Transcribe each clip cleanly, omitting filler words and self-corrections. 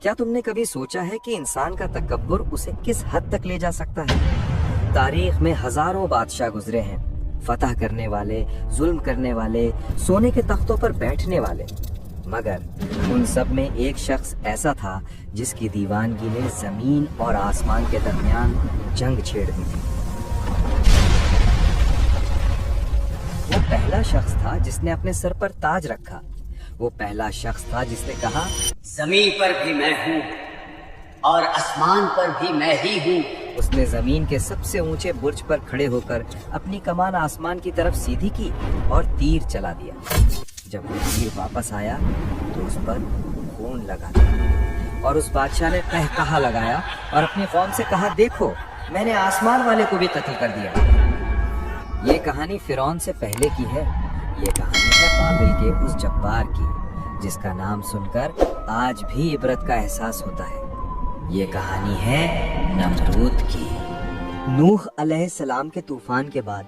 کیا تم نے کبھی سوچا ہے کہ انسان کا تکبر اسے کس حد تک لے جا سکتا ہے؟ تاریخ میں ہزاروں بادشاہ گزرے ہیں، فتح کرنے والے، ظلم کرنے والے، سونے کے تختوں پر بیٹھنے والے، مگر ان سب میں ایک شخص ایسا تھا جس کی دیوانگی نے زمین اور آسمان کے درمیان جنگ چھیڑ دی تھی۔ وہ پہلا شخص تھا جس نے اپنے سر پر تاج رکھا، وہ پہلا شخص تھا جس نے کہا زمین پر بھی میں ہوں اور آسمان پر بھی میں ہی ہوں۔ اس نے زمین کے سب سے اونچے برج پر کھڑے ہو کر اپنی کمان آسمان کی طرف سیدھی کی اور تیر چلا دیا۔ جب وہ تیر واپس آیا تو اس پر خون لگا تھا، اور اس بادشاہ نے قہقہا لگایا اور اپنی قوم سے کہا، دیکھو میں نے آسمان والے کو بھی قتل کر دیا۔ یہ کہانی فرعون سے پہلے کی ہے، یہ کہانی ہے بابل کے اس جبار کی جس کا نام سن کر آج بھی عبرت کا احساس ہوتا ہے۔ یہ کہانی ہے نمرود کی۔ نوح علیہ السلام کے طوفان کے بعد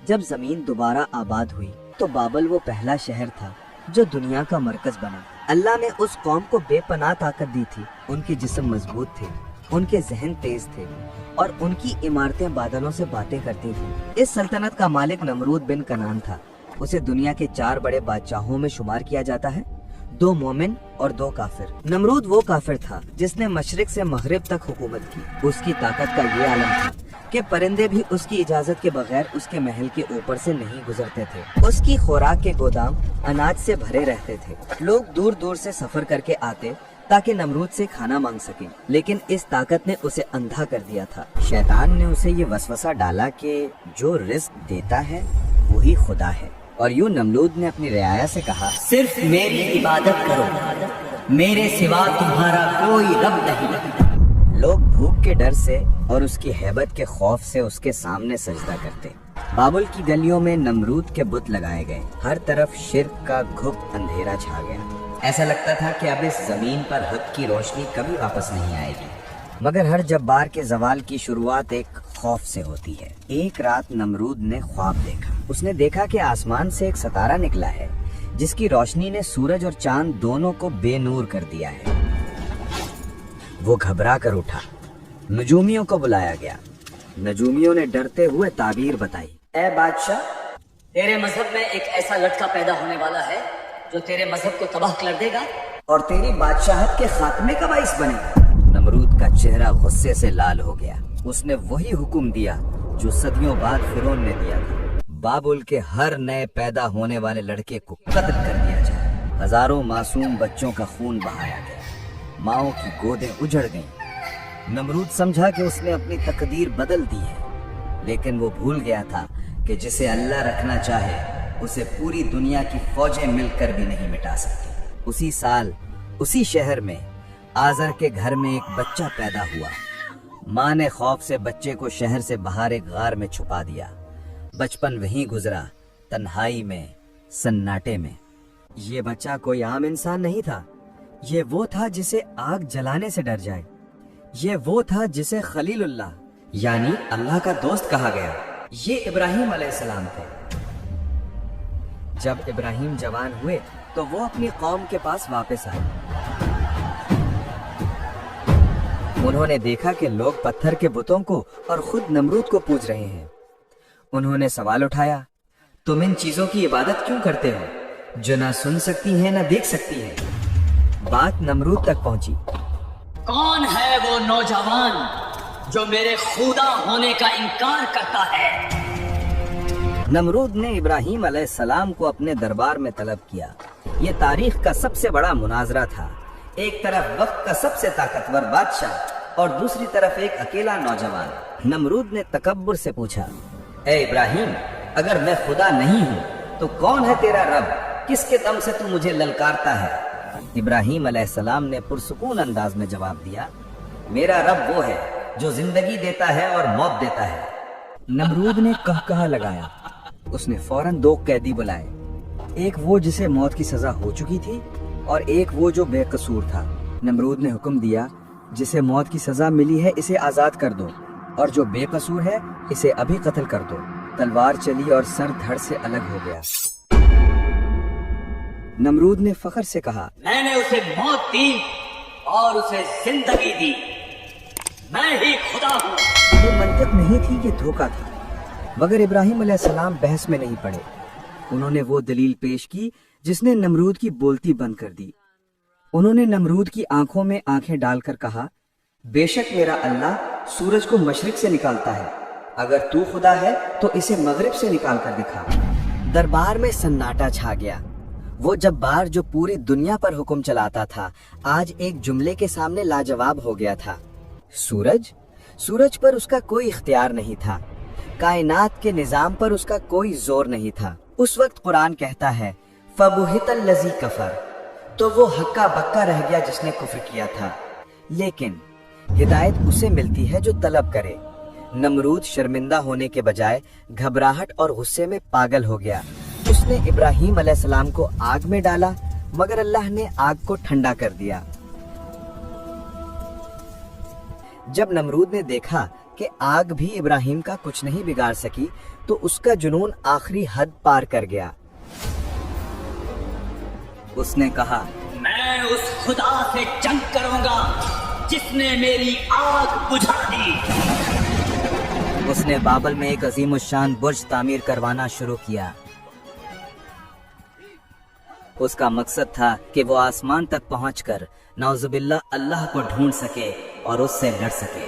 جب زمین دوبارہ آباد ہوئی تو بابل وہ پہلا شہر تھا جو دنیا کا مرکز بنا۔ اللہ نے اس قوم کو بے پناہ طاقت دی تھی، ان کے جسم مضبوط تھے، ان کے ذہن تیز تھے اور ان کی عمارتیں بادلوں سے باتیں کرتی تھیں۔ اس سلطنت کا مالک نمرود بن کنعان تھا۔ اسے دنیا کے 4 بڑے بادشاہوں میں شمار کیا جاتا ہے، 2 مومن اور 2 کافر۔ نمرود وہ کافر تھا جس نے مشرق سے مغرب تک حکومت کی۔ اس کی طاقت کا یہ عالم تھا کہ پرندے بھی اس کی اجازت کے بغیر اس کے محل کے اوپر سے نہیں گزرتے تھے۔ اس کی خوراک کے گودام اناج سے بھرے رہتے تھے۔ لوگ دور دور سے سفر کر کے آتے تاکہ نمرود سے کھانا مانگ سکیں، لیکن اس طاقت نے اسے اندھا کر دیا تھا۔ شیطان نے اسے یہ وسوسہ ڈالا کہ جو رزق دیتا ہے وہی خدا ہے، اور یوں نمرود نے اپنی رعایا سے کہا، صرف میری عبادت کرو، میرے سوا تمہارا کوئی رب نہیں۔ لوگ بھوک کے ڈر سے اور اس کی ہیبت کے خوف سے اس کے سامنے سجدہ کرتے۔ بابل کی گلیوں میں نمرود کے بت لگائے گئے، ہر طرف شرک کا گھپ اندھیرا چھا گیا۔ ایسا لگتا تھا کہ اب اس زمین پر حق کی روشنی کبھی واپس نہیں آئے گی، مگر ہر جبار کے زوال کی شروعات ایک خوف سے ہوتی ہے۔ ایک رات نمرود نے خواب دیکھا۔ اس نے دیکھا کہ آسمان سے ایک ستارہ نکلا ہے جس کی روشنی نے سورج اور چاند دونوں کو بے نور کر دیا ہے۔ وہ گھبرا کر اٹھا، نجومیوں کو بلایا گیا۔ نجومیوں نے ڈرتے ہوئے تعبیر بتائی، اے بادشاہ، تیرے مذہب میں ایک ایسا لڑکا پیدا ہونے والا ہے جو تیرے مذہب کو تباہ کر دے گا اور تیری بادشاہت کے خاتمے کا باعث بنے گا۔ نمرود کا چہرہ غصے سے لال ہو گیا۔ اس نے وہی حکم دیا جو صدیوں بعد فرعون نے دیا تھا، بابل کے ہر نئے پیدا ہونے والے لڑکے کو قتل کر دیا جائے۔ ہزاروں معصوم بچوں کا خون بہایا گیا، ماؤں کی گودیں اجڑ گئیں۔ نمرود سمجھا کہ اس نے اپنی تقدیر بدل دی ہے، لیکن وہ بھول گیا تھا کہ جسے اللہ رکھنا چاہے اسے پوری دنیا کی فوجیں مل کر بھی نہیں مٹا سکتی۔ اسی سال اسی شہر میں آزر کے گھر میں ایک بچہ پیدا ہوا۔ ماں نے خوف سے بچے کو شہر سے باہر ایک غار میں چھپا دیا۔ بچپن وہیں گزرا، تنہائی میں، سناٹے میں۔ یہ بچہ کوئی عام انسان نہیں تھا، یہ وہ تھا جسے آگ جلانے سے ڈر جائے، یہ وہ تھا جسے خلیل اللہ یعنی اللہ کا دوست کہا گیا۔ یہ ابراہیم علیہ السلام تھے۔ جب ابراہیم جوان ہوئے تو وہ اپنی قوم کے پاس واپس آئے۔ انہوں نے دیکھا کہ لوگ پتھر کے بتوں کو اور خود نمرود کو پوج رہے ہیں۔ انہوں نے سوال اٹھایا، تم ان چیزوں کی عبادت کیوں کرتے ہو جو نہ سن سکتی ہیں نہ دیکھ سکتی ہیں؟ بات نمرود تک پہنچی۔ کون ہے وہ نوجوان جو میرے خدا ہونے کا انکار کرتا ہے؟ نمرود نے ابراہیم علیہ السلام کو اپنے دربار میں طلب کیا۔ یہ تاریخ کا سب سے بڑا مناظرہ تھا۔ ایک طرف وقت کا سب سے طاقتور بادشاہ اور دوسری طرف ایک اکیلا نوجوان۔ نمرود نے تکبر سے پوچھا، اے ابراہیم، اگر میں خدا نہیں ہوں تو کون ہے تیرا رب؟ کس کے دم سے تو مجھے للکارتا ہے؟ ابراہیم علیہ السلام نے پرسکون انداز میں جواب دیا، میرا رب وہ ہے جو زندگی دیتا ہے اور موت دیتا ہے۔ نمرود نے کہا لگایا۔ اس نے فوراً 2 قیدی بلائے، ایک وہ جسے موت کی سزا ہو چکی تھی اور ایک وہ جو بے قصور تھا۔ نمرود نے حکم دیا، جسے موت کی سزا ملی ہے اسے آزاد کر دو، اور جو بے قصور ہے اسے ابھی قتل کر دو۔ تلوار چلی اور سر دھڑ سے الگ ہو گیا۔ نمرود نے فخر سے کہا، میں نے اسے موت دی और उसे जिंदगी दी। मैं ही खुदा हूँ। ये मंतिक नहीं थी, ये धोखा था। मगर इब्राहिम अलैहिस्सलाम बहस में नहीं पड़े। उन्होंने वो दलील पेश की जिसने नमरूद की बोलती बंद कर दी। उन्होंने नमरूद की आंखों में आंखें डालकर कहा, बेशक मेरा अल्लाह सूरज को मशरिक से निकालता है, अगर तू खुदा है तो इसे मगरिब से निकाल कर दिखा। दरबार में सन्नाटा छा गया। वो जब्बार जो पूरी दुनिया पर हुक्म चलाता था, आज एक जुमले के सामने लाजवाब हो गया था। सूरज पर उसका कोई इख्तियार नहीं था। कायनात के निजाम पर उसका कोई जोर नहीं था। उस वक्त कुरान कहता है, फबुहितल लज़ी कफर, तो वो हक्का बक्का रह गया जिसने कुफ्र किया था। लेकिन हिदायत उसे मिलती है जो तलब करे। नमरूद शर्मिंदा होने के बजाय घबराहट और गुस्से में पागल हो गया। उसने इब्राहिम अलैहिस्सलाम को आग में डाला, मगर अल्लाह ने आग को ठंडा कर दिया। जब नमरूद ने देखा कि आग भी इब्राहिम का कुछ नहीं बिगाड़ सकी, तो उसका जुनून आखिरी हद पार कर गया। उसने कहा, मैं उस खुदा से जंग करूंगा जिसने मेरी आग बुझा दी। उसने बाबल में एक अजीमुश्शान बुर्ज तामीर करवाना शुरू किया। उसका मकसद था कि वो आसमान तक पहुंचकर नौजुबिल्लाह अल्लाह को ढूंढ सके और उससे लड़ सके।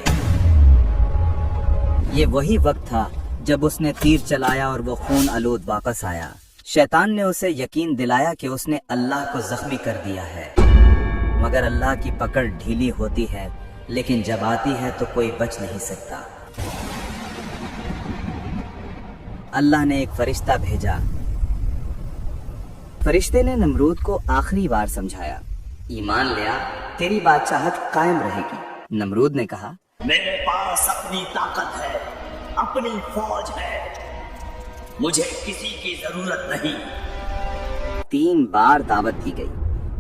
ये वही वक्त था जब उसने तीर चलाया और वो खून आलूद वापस आया। शैतान ने उसे यकीन दिलाया कि उसने अल्लाह को जख्मी कर दिया है, मगर अल्लाह की पकड़ ढीली होती है, लेकिन जब आती है तो कोई बच नहीं सकता। अल्लाह ने एक फरिश्ता भेजा। फरिश्ते ने नमरूद को आखिरी बार समझाया, ईमान ले आ, तेरी बादशाहत कायम रहेगी। नमरूद ने कहा, मेरे पास अपनी ताकत है, अपनी फौज है, मुझे किसी की जरूरत नहीं। 3 बार दावत दी गई,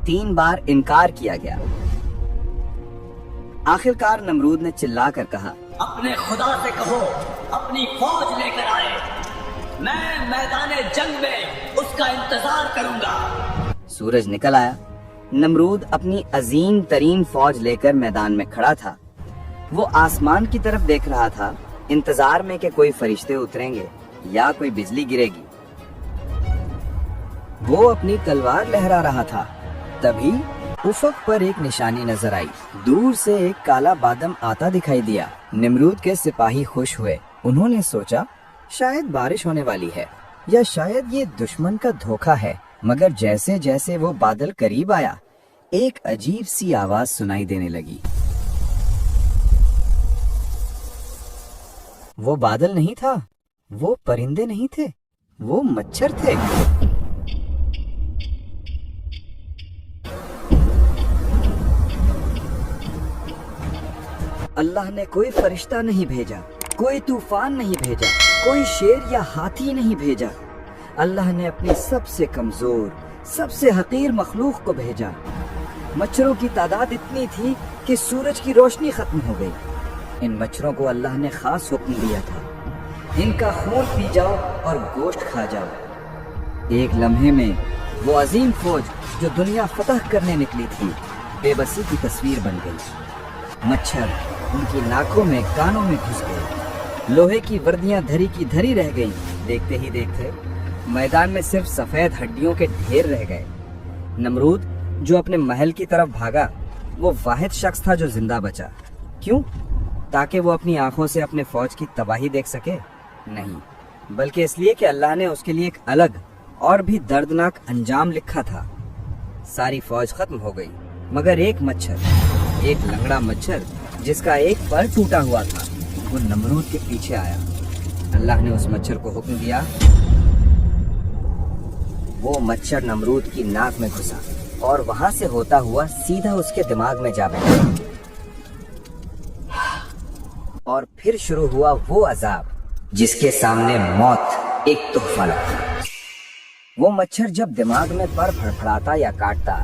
3 बार इनकार किया गया। आखिरकार नमरूद ने चिल्लाकर कहा, अपने खुदा से कहो अपनी फौज लेकर आए, मैं मैदाने जंग में उसका इंतजार करूंगा। सूरज निकल आया। नमरूद अपनी अजीम तरीन फौज लेकर मैदान में खड़ा था। वो आसमान की तरफ देख रहा था, इंतजार में कि कोई फरिश्ते उतरेंगे या कोई बिजली गिरेगी। वो अपनी तलवार लहरा रहा था। तभी उफक पर एक निशानी नजर आई। दूर से एक काला बादम आता दिखाई दिया। नमरूद के सिपाही खुश हुए। उन्होंने सोचा, शायद बारिश होने वाली है, या शायद ये दुश्मन का धोखा है। मगर जैसे जैसे वो बादल करीब आया, एक अजीब सी आवाज सुनाई देने लगी। वो बादल नहीं था, वो परिंदे नहीं थे, वो मच्छर थे। अल्लाह ने कोई फरिश्ता नहीं भेजा, कोई तूफान नहीं भेजा, कोई शेर या हाथी नहीं भेजा। अल्लाह ने अपनी सबसे कमजोर, सबसे हकीर मखलूक को भेजा। मच्छरों की तादाद इतनी थी कि सूरज की रोशनी खत्म हो गई। इन मच्छरों को अल्लाह ने खास हुक्म दिया था, इनका खून पी जाओ और गोश्त खा जाओ। एक लम्हे में वो अजीम फौज जो दुनिया फतह करने निकली थी, बेबसी की तस्वीर बन गई। मच्छर उनकी नाकों में, कानों में घुस गए। लोहे की वर्दियां धरी की धरी रह गईं। देखते ही देखते मैदान में सिर्फ सफेद हड्डियों के ढेर रह गए। नमरूद जो अपने महल की तरफ भागा, वो वाहिद शख्स था जो जिंदा बचा। क्यों? ताकि वो अपनी आंखों से अपने फौज की तबाही देख सके? नहीं, बल्कि इसलिए कि अल्लाह ने उसके लिए एक अलग और भी दर्दनाक अंजाम लिखा था। सारी फौज खत्म हो गई, मगर एक मच्छर, एक लंगड़ा मच्छर जिसका एक पर टूटा हुआ था, वो नमरूद के पीछे आया। अल्लाह ने उस मच्छर को हुक्म दिया। वो मच्छर नमरूद की नाक में घुसा और वहां से होता हुआ सीधा उसके दिमाग में जा बैठा। और फिर शुरू हुआ वो अजाब जिसके सामने मौत एक तोहफा लगता। वो मच्छर जब दिमाग में पर फड़फड़ाता या काटता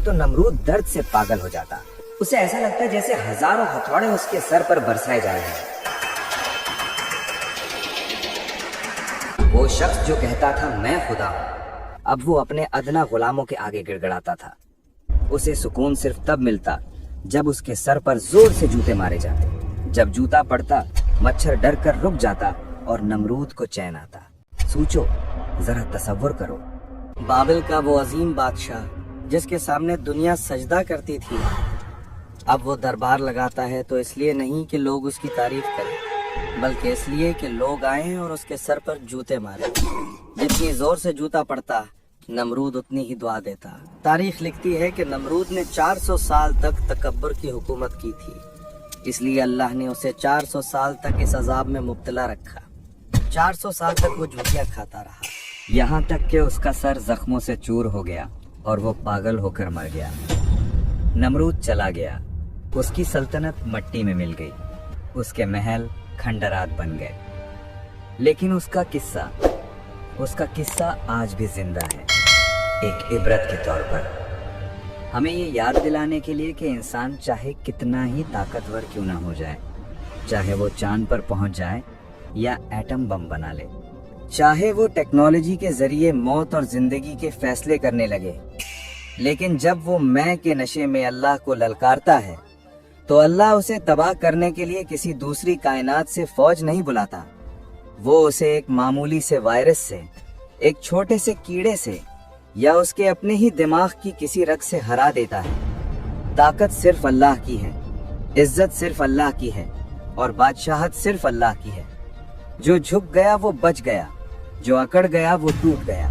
तो नमरूद दर्द से पागल हो जाता। उसे ऐसा लगता जैसे हजारों हथौड़े उसके सर पर बरसाए जा रहे हैं। वो शख्स जो कहता था मैं खुदा हूं, अब वो अपने अदना गुलामों के आगे गिड़गिड़ाता था। उसे सुकून सिर्फ तब मिलता जब उसके सर पर जोर से जूते मारे जाते। जब जूता पड़ता, मच्छर डर कर रुक जाता और नमरूद को चैन आता। सोचो, जरा तसव्वुर करो, बाबिल का वो अजीम बादशाह जिसके सामने दुनिया सजदा करती थी, अब वो दरबार लगाता है तो इसलिए नहीं कि लोग उसकी तारीफ करें, बल्कि इसलिए कि लोग आए और उसके सर पर जूते मारे। जितनी जोर से जूता पड़ता, नमरूद उतनी ही दुआ देता। तारीख लिखती है कि नमरूद ने 400 साल तक तकब्बुर की हुकूमत की थी, इसलिए अल्लाह ने उसे 400 साल तक इस अजाब में मुब्तला रखा। 400 साल तक वो जूतियाँ खाता रहा, यहाँ तक कि उसका सर जख्मों से चूर हो गया और वो पागल होकर मर गया। नमरूद चला गया, उसकी सल्तनत मट्टी में मिल गई, उसके महल खंडरात बन गए। लेकिन उसका किस्सा आज भी जिंदा है, एक इबरत के तौर पर, हमें ये याद दिलाने के लिए कि इंसान चाहे कितना ही ताकतवर क्यों ना हो जाए, चाहे वो चांद पर पहुंच जाए या एटम बम बना ले, चाहे वो टेक्नोलॉजी के जरिए मौत और जिंदगी के फैसले करने लगे, लेकिन जब वो मैं के नशे में अल्लाह को ललकारता है तो अल्लाह उसे तबाह करने के लिए किसी दूसरी कायनात से फौज नहीं बुलाता। वो उसे एक मामूली से वायरस से, एक छोटे से कीड़े से या उसके अपने ही दिमाग की किसी रग से हरा देता है। ताकत सिर्फ अल्लाह की है, इज्जत सिर्फ अल्लाह की है और बादशाहत सिर्फ अल्लाह की है। जो झुक गया वो बच गया, जो अकड़ गया वो टूट गया।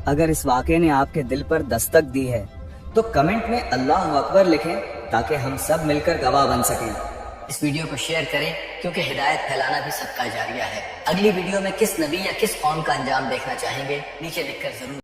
अगर इस वाक़े ने आपके दिल पर दस्तक दी है तो कमेंट में अल्लाह अकबर लिखें ताकि हम सब मिलकर गवाह बन सकें। इस वीडियो को शेयर करें क्योंकि हिदायत फैलाना भी सबका जारिया है। अगली वीडियो में किस नबी या किस कौम का अंजाम देखना चाहेंगे नीचे लिखकर जरूर